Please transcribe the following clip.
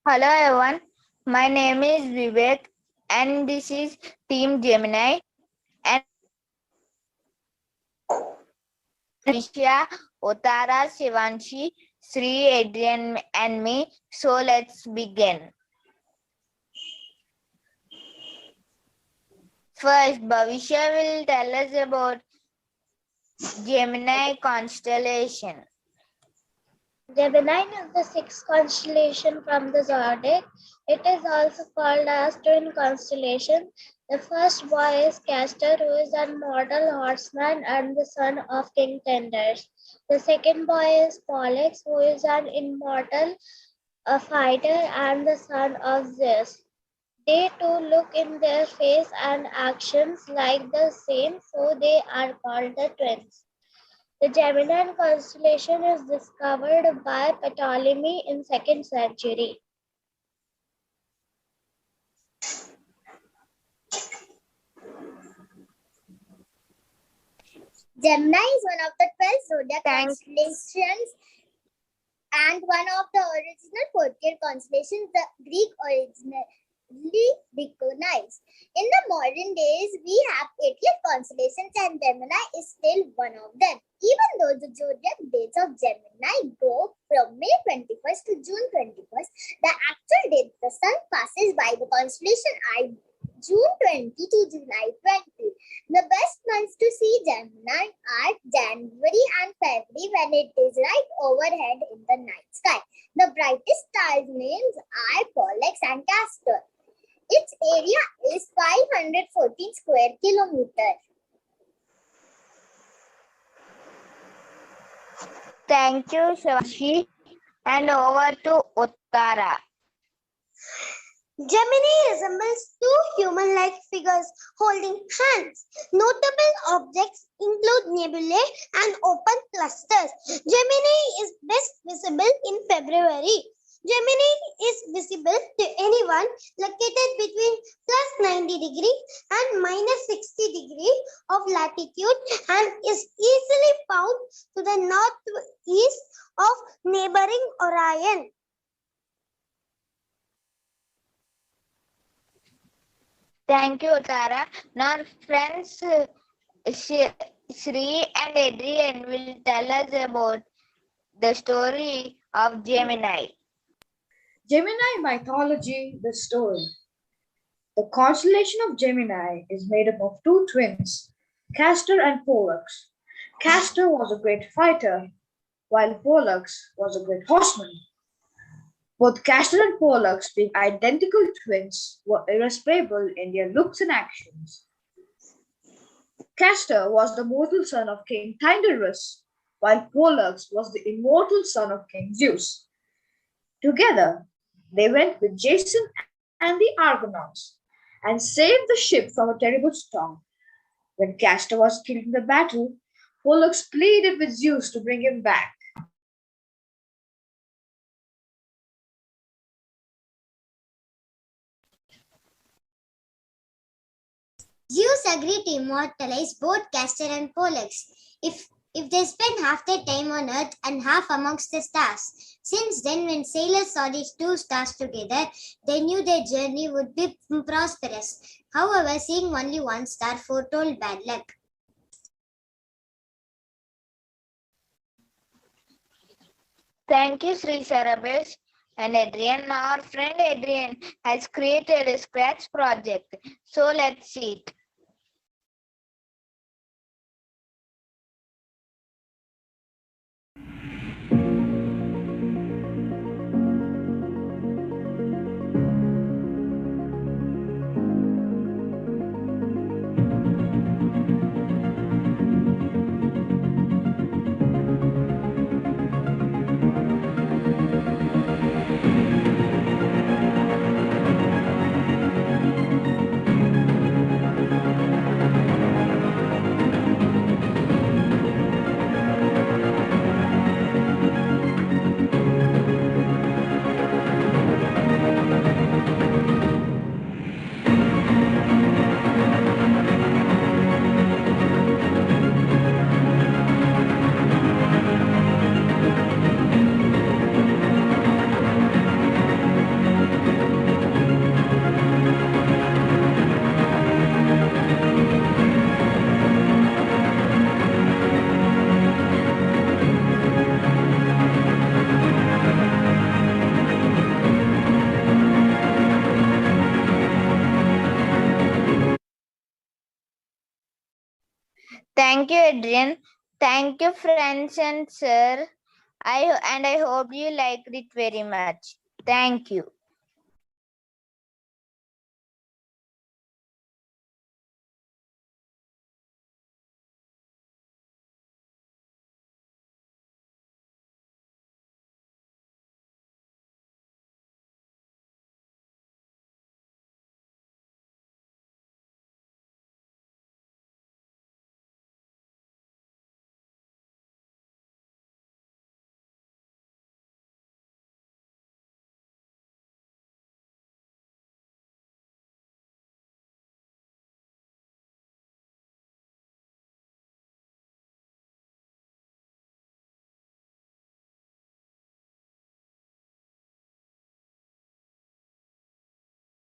Hello everyone, my name is Vivek and this is Team Gemini and Visha, Otara, Shivanshi, Sri, Adrian and me. So let's begin. First, Bhavisha will tell us about Gemini Constellation. Gemini is the sixth constellation from the zodiac. It is also called Astro Constellation. The first boy is Castor, who is an immortal horseman and the son of King Tenders. The second boy is Pollux, who is an immortal fighter and the son of Zeus. They too look in their face and actions like the same, so they are called the twins. The Gemini constellation is discovered by Ptolemy in 2nd century. Gemini is one of the 12 zodiac constellations and one of the original 14 constellations the Greek originally recognized. In the modern days, we have 88 constellations and Gemini is still one of them. Even though the zodiac dates of Gemini go from May 21st to June 21st, the actual date the sun passes by the constellation are June 20 to July 20. The best months to see Gemini are January and February when it is right overhead in the night sky. The brightest stars names are Pollux and Castor. Its area is 514 square kilometers. Thank you, Shivanshi. And over to Uttara. Gemini resembles two human-like figures holding hands. Notable objects include nebulae and open clusters. Gemini is best visible in February. Gemini is visible to anyone located between plus 90 degrees and minus 60 degrees of latitude and is easily found to the northeast of neighboring Orion. Thank you, Tara. Now, friends, Sri and Adrian will tell us about the story of Gemini. Gemini mythology, the story. The constellation of Gemini is made up of two twins, Castor and Pollux. Castor was a great fighter, while Pollux was a great horseman. Both Castor and Pollux, being identical twins, were irreplaceable in their looks and actions. Castor was the mortal son of King Tyndarus, while Pollux was the immortal son of King Zeus. Together, they went with Jason and the Argonauts and saved the ship from a terrible storm. When Castor was killed in the battle, Pollux pleaded with Zeus to bring him back. Zeus agreed to immortalize both Castor and Pollux if they spent half their time on Earth and half amongst the stars. Since then, when sailors saw these two stars together, they knew their journey would be prosperous. However, seeing only one star foretold bad luck. Thank you, Sri Sarabes and Adrian. Our friend Adrian has created a scratch project. So let's see it. Thank you, Adrian. Thank you, friends and sir. I hope you liked it very much. Thank you.